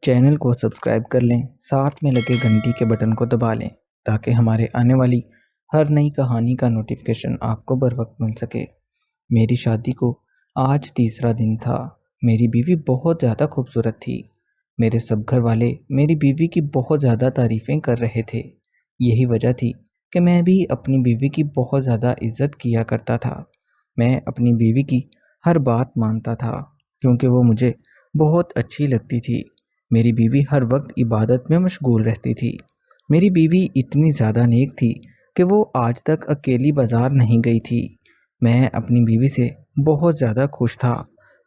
Channel کو subscribe کر لیں، ساتھ میں لگے گھنٹی کے بٹن کو دبا لیں تاکہ ہمارے آنے والی ہر نئی کہانی کا نوٹیفیکیشن آپ کو بر وقت مل سکے۔ میری شادی کو آج تیسرا دن تھا۔ میری بیوی بہت زیادہ خوبصورت تھی۔ میرے سب گھر والے میری بیوی کی بہت زیادہ تعریفیں کر رہے تھے۔ یہی وجہ تھی کہ میں بھی اپنی بیوی کی بہت زیادہ عزت کیا کرتا تھا۔ میں اپنی بیوی کی ہر بات مانتا تھا کیونکہ وہ مجھے بہت اچھی لگتی تھی۔ میری بیوی ہر وقت عبادت میں مشغول رہتی تھی۔ میری بیوی اتنی زیادہ نیک تھی کہ وہ آج تک اکیلی بازار نہیں گئی تھی۔ میں اپنی بیوی سے بہت زیادہ خوش تھا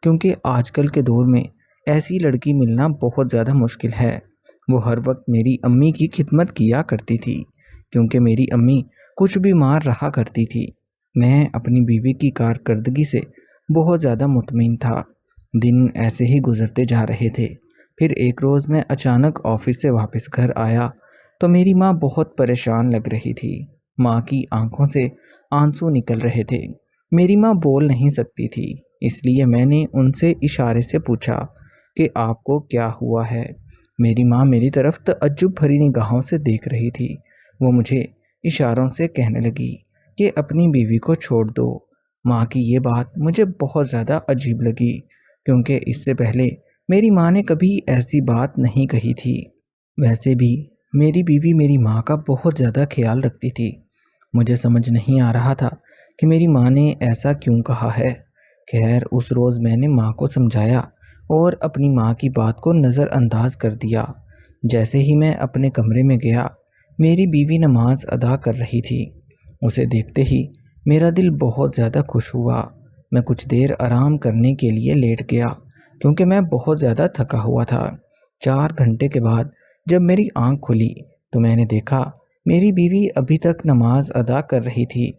کیونکہ آج کل کے دور میں ایسی لڑکی ملنا بہت زیادہ مشکل ہے۔ وہ ہر وقت میری امی کی خدمت کیا کرتی تھی کیونکہ میری امی کچھ بیمار رہا کرتی تھی۔ میں اپنی بیوی کی کارکردگی سے بہت زیادہ مطمئن تھا۔ دن ایسے ہی گزرتے جا رہے تھے۔ پھر ایک روز میں اچانک آفس سے واپس گھر آیا تو میری ماں بہت پریشان لگ رہی تھی۔ ماں کی آنکھوں سے آنسو نکل رہے تھے۔ میری ماں بول نہیں سکتی تھی، اس لیے میں نے ان سے اشارے سے پوچھا کہ آپ کو کیا ہوا ہے۔ میری ماں میری طرف تعجب بھری نگاہوں سے دیکھ رہی تھی۔ وہ مجھے اشاروں سے کہنے لگی کہ اپنی بیوی کو چھوڑ دو۔ ماں کی یہ بات مجھے بہت زیادہ عجیب لگی کیونکہ اس سے پہلے میری ماں نے کبھی ایسی بات نہیں کہی تھی۔ ویسے بھی میری بیوی میری ماں کا بہت زیادہ خیال رکھتی تھی۔ مجھے سمجھ نہیں آ رہا تھا کہ میری ماں نے ایسا کیوں کہا ہے۔ خیر اس روز میں نے ماں کو سمجھایا اور اپنی ماں کی بات کو نظر انداز کر دیا۔ جیسے ہی میں اپنے کمرے میں گیا، میری بیوی نماز ادا کر رہی تھی۔ اسے دیکھتے ہی میرا دل بہت زیادہ خوش ہوا۔ میں کچھ دیر آرام کرنے کے لیے لیٹ گیا کیونکہ میں بہت زیادہ تھکا ہوا تھا۔ 4 گھنٹے کے بعد جب میری آنکھ کھلی تو میں نے دیکھا میری بیوی ابھی تک نماز ادا کر رہی تھی۔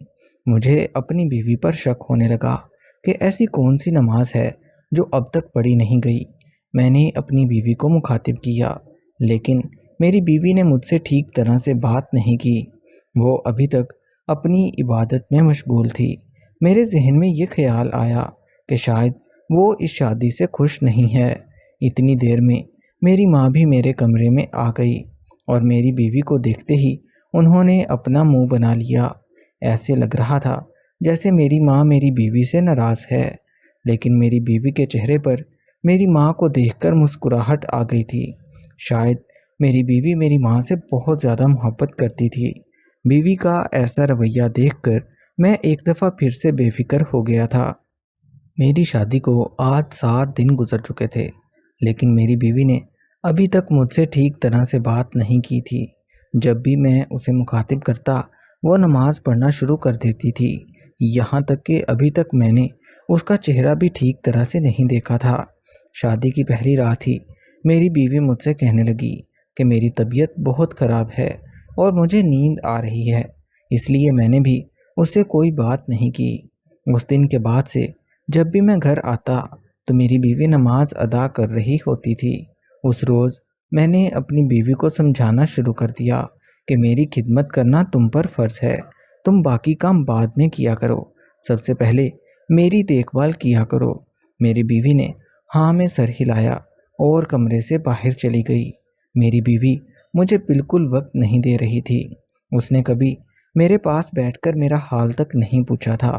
مجھے اپنی بیوی پر شک ہونے لگا کہ ایسی کون سی نماز ہے جو اب تک پڑھی نہیں گئی۔ میں نے اپنی بیوی کو مخاطب کیا لیکن میری بیوی نے مجھ سے ٹھیک طرح سے بات نہیں کی۔ وہ ابھی تک اپنی عبادت میں مشغول تھی۔ میرے ذہن میں یہ خیال آیا کہ شاید وہ اس شادی سے خوش نہیں ہے۔ اتنی دیر میں میری ماں بھی میرے کمرے میں آ گئی اور میری بیوی کو دیکھتے ہی انہوں نے اپنا منہ بنا لیا۔ ایسے لگ رہا تھا جیسے میری ماں میری بیوی سے ناراض ہے، لیکن میری بیوی کے چہرے پر میری ماں کو دیکھ کر مسکراہٹ آ گئی تھی۔ شاید میری بیوی میری ماں سے بہت زیادہ محبت کرتی تھی۔ بیوی کا ایسا رویہ دیکھ کر میں ایک دفعہ پھر سے بے فکر ہو گیا تھا۔ میری شادی کو آج 7 دن گزر چکے تھے لیکن میری بیوی نے ابھی تک مجھ سے ٹھیک طرح سے بات نہیں کی تھی۔ جب بھی میں اسے مخاطب کرتا وہ نماز پڑھنا شروع کر دیتی تھی، یہاں تک کہ ابھی تک میں نے اس کا چہرہ بھی ٹھیک طرح سے نہیں دیکھا تھا۔ شادی کی پہلی رات ہی میری بیوی مجھ سے کہنے لگی کہ میری طبیعت بہت خراب ہے اور مجھے نیند آ رہی ہے، اس لیے میں نے بھی اس سے کوئی بات نہیں کی۔ اس دن کے بعد سے جب بھی میں گھر آتا تو میری بیوی نماز ادا کر رہی ہوتی تھی۔ اس روز میں نے اپنی بیوی کو سمجھانا شروع کر دیا کہ میری خدمت کرنا تم پر فرض ہے، تم باقی کام بعد میں کیا کرو، سب سے پہلے میری دیکھ بھال کیا کرو۔ میری بیوی نے ہاں میں سر ہلایا اور کمرے سے باہر چلی گئی۔ میری بیوی مجھے بالکل وقت نہیں دے رہی تھی۔ اس نے کبھی میرے پاس بیٹھ کر میرا حال تک نہیں پوچھا تھا۔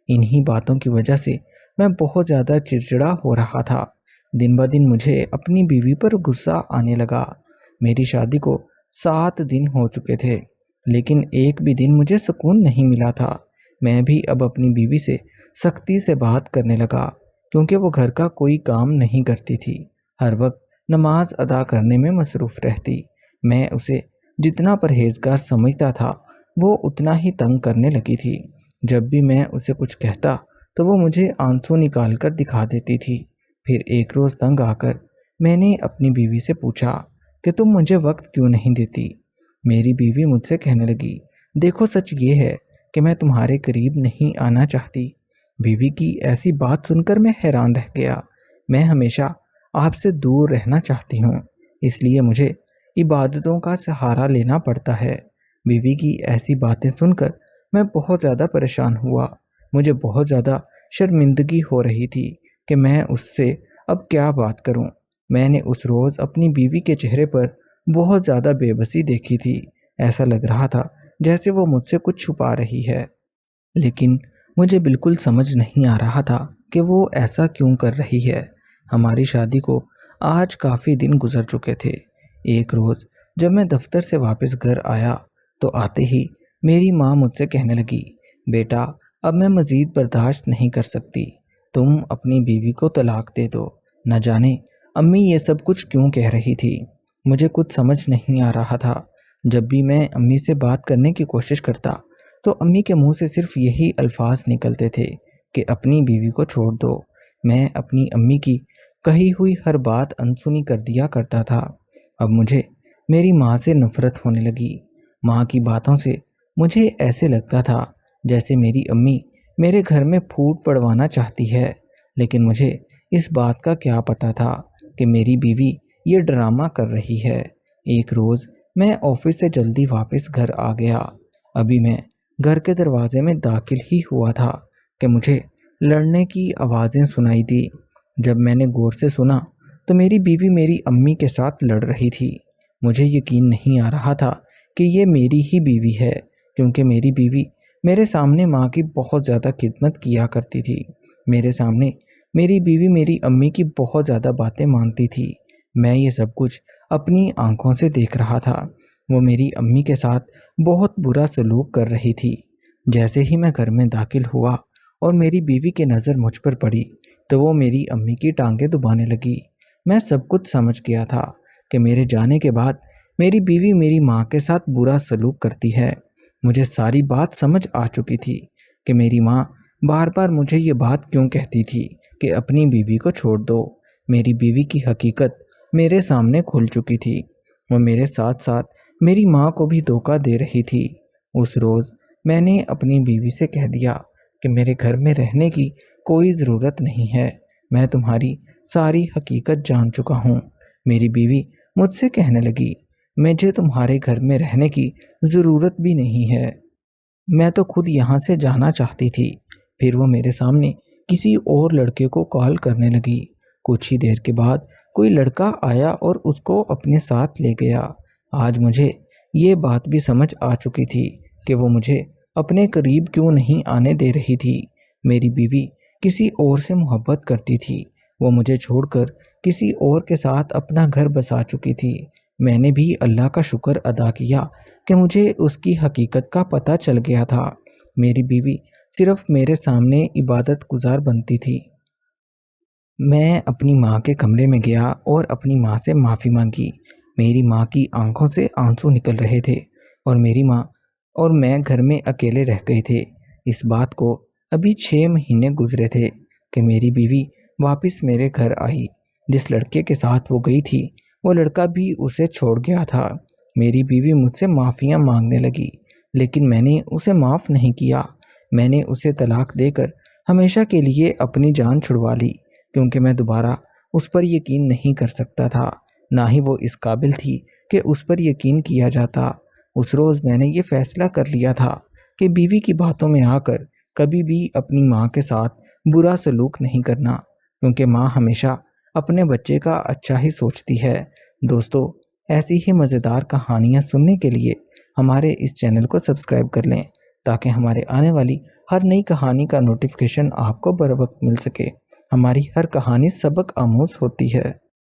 انہی باتوں کی وجہ سے میں بہت زیادہ چڑچڑا ہو رہا تھا۔ دن بہ دن مجھے اپنی بیوی پر غصہ آنے لگا۔ میری شادی کو 7 دن ہو چکے تھے لیکن ایک بھی دن مجھے سکون نہیں ملا تھا۔ میں بھی اب اپنی بیوی سے سختی سے بات کرنے لگا کیونکہ وہ گھر کا کوئی کام نہیں کرتی تھی، ہر وقت نماز ادا کرنے میں مصروف رہتی۔ میں اسے جتنا پرہیزگار سمجھتا تھا وہ اتنا ہی تنگ کرنے لگی تھی۔ جب بھی میں اسے کچھ کہتا تو وہ مجھے آنسو نکال کر دکھا دیتی تھی۔ پھر ایک روز تنگ آ کر میں نے اپنی بیوی سے پوچھا کہ تم مجھے وقت کیوں نہیں دیتی؟ میری بیوی مجھ سے کہنے لگی، دیکھو سچ یہ ہے کہ میں تمہارے قریب نہیں آنا چاہتی۔ بیوی کی ایسی بات سن کر میں حیران رہ گیا۔ میں ہمیشہ آپ سے دور رہنا چاہتی ہوں، اس لیے مجھے عبادتوں کا سہارا لینا پڑتا ہے۔ بیوی کی ایسی باتیں سن کر میں بہت زیادہ پریشان ہوا۔ مجھے بہت زیادہ شرمندگی ہو رہی تھی کہ میں اس سے اب کیا بات کروں۔ میں نے اس روز اپنی بیوی کے چہرے پر بہت زیادہ بے بسی دیکھی تھی۔ ایسا لگ رہا تھا جیسے وہ مجھ سے کچھ چھپا رہی ہے، لیکن مجھے بالکل سمجھ نہیں آ رہا تھا کہ وہ ایسا کیوں کر رہی ہے۔ ہماری شادی کو آج کافی دن گزر چکے تھے۔ ایک روز جب میں دفتر سے واپس گھر آیا تو آتے ہی میری ماں مجھ سے کہنے لگی، بیٹا اب میں مزید برداشت نہیں کر سکتی، تم اپنی بیوی کو طلاق دے دو۔ نہ جانے امی یہ سب کچھ کیوں کہہ رہی تھی، مجھے کچھ سمجھ نہیں آ رہا تھا۔ جب بھی میں امی سے بات کرنے کی کوشش کرتا تو امی کے منہ سے صرف یہی الفاظ نکلتے تھے کہ اپنی بیوی کو چھوڑ دو۔ میں اپنی امی کی کہی ہوئی ہر بات انسنی کر دیا کرتا تھا۔ اب مجھے میری ماں سے نفرت ہونے لگی۔ ماں کی باتوں سے مجھے ایسے لگتا تھا جیسے میری امی میرے گھر میں پھوٹ پڑوانا چاہتی ہے، لیکن مجھے اس بات کا کیا پتہ تھا کہ میری بیوی یہ ڈرامہ کر رہی ہے۔ ایک روز میں آفس سے جلدی واپس گھر آ گیا۔ ابھی میں گھر کے دروازے میں داخل ہی ہوا تھا کہ مجھے لڑنے کی آوازیں سنائی دی۔ جب میں نے غور سے سنا تو میری بیوی میری امی کے ساتھ لڑ رہی تھی۔ مجھے یقین نہیں آ رہا تھا کہ یہ میری ہی بیوی ہے، کیونکہ میری بیوی میرے سامنے ماں کی بہت زیادہ خدمت کیا کرتی تھی۔ میرے سامنے میری بیوی میری امی کی بہت زیادہ باتیں مانتی تھی۔ میں یہ سب کچھ اپنی آنکھوں سے دیکھ رہا تھا۔ وہ میری امی کے ساتھ بہت برا سلوک کر رہی تھی۔ جیسے ہی میں گھر میں داخل ہوا اور میری بیوی کی نظر مجھ پر پڑی تو وہ میری امی کی ٹانگیں دبانے لگی۔ میں سب کچھ سمجھ گیا تھا کہ میرے جانے کے بعد میری بیوی میری ماں کے ساتھ برا سلوک کرتی ہے۔ مجھے ساری بات سمجھ آ چکی تھی کہ میری ماں بار بار مجھے یہ بات کیوں کہتی تھی کہ اپنی بیوی کو چھوڑ دو۔ میری بیوی کی حقیقت میرے سامنے کھل چکی تھی۔ وہ میرے ساتھ ساتھ میری ماں کو بھی دھوکہ دے رہی تھی۔ اس روز میں نے اپنی بیوی سے کہہ دیا کہ میرے گھر میں رہنے کی کوئی ضرورت نہیں ہے، میں تمہاری ساری حقیقت جان چکا ہوں۔ میری بیوی مجھ سے کہنے لگی، مجھے تمہارے گھر میں رہنے کی ضرورت بھی نہیں ہے، میں تو خود یہاں سے جانا چاہتی تھی۔ پھر وہ میرے سامنے کسی اور لڑکے کو کال کرنے لگی۔ کچھ ہی دیر کے بعد کوئی لڑکا آیا اور اس کو اپنے ساتھ لے گیا۔ آج مجھے یہ بات بھی سمجھ آ چکی تھی کہ وہ مجھے اپنے قریب کیوں نہیں آنے دے رہی تھی۔ میری بیوی کسی اور سے محبت کرتی تھی، وہ مجھے چھوڑ کر کسی اور کے ساتھ اپنا گھر بسا چکی تھی۔ میں نے بھی اللہ کا شکر ادا کیا کہ مجھے اس کی حقیقت کا پتہ چل گیا تھا۔ میری بیوی صرف میرے سامنے عبادت گزار بنتی تھی۔ میں اپنی ماں کے کمرے میں گیا اور اپنی ماں سے معافی مانگی۔ میری ماں کی آنکھوں سے آنسو نکل رہے تھے اور میری ماں اور میں گھر میں اکیلے رہ گئے تھے۔ اس بات کو ابھی 6 مہینے گزرے تھے کہ میری بیوی واپس میرے گھر آئی۔ جس لڑکے کے ساتھ وہ گئی تھی وہ لڑکا بھی اسے چھوڑ گیا تھا۔ میری بیوی مجھ سے معافیاں مانگنے لگی، لیکن میں نے اسے معاف نہیں کیا۔ میں نے اسے طلاق دے کر ہمیشہ کے لیے اپنی جان چھڑوا لی، کیونکہ میں دوبارہ اس پر یقین نہیں کر سکتا تھا، نہ ہی وہ اس قابل تھی کہ اس پر یقین کیا جاتا۔ اس روز میں نے یہ فیصلہ کر لیا تھا کہ بیوی کی باتوں میں آ کر کبھی بھی اپنی ماں کے ساتھ برا سلوک نہیں کرنا، کیونکہ ماں ہمیشہ اپنے بچے کا اچھا ہی سوچتی ہے۔ دوستو، ایسی ہی مزیدار کہانیاں سننے کے لیے ہمارے اس چینل کو سبسکرائب کر لیں تاکہ ہمارے آنے والی ہر نئی کہانی کا نوٹیفیکیشن آپ کو بر وقت مل سکے۔ ہماری ہر کہانی سبق آموز ہوتی ہے۔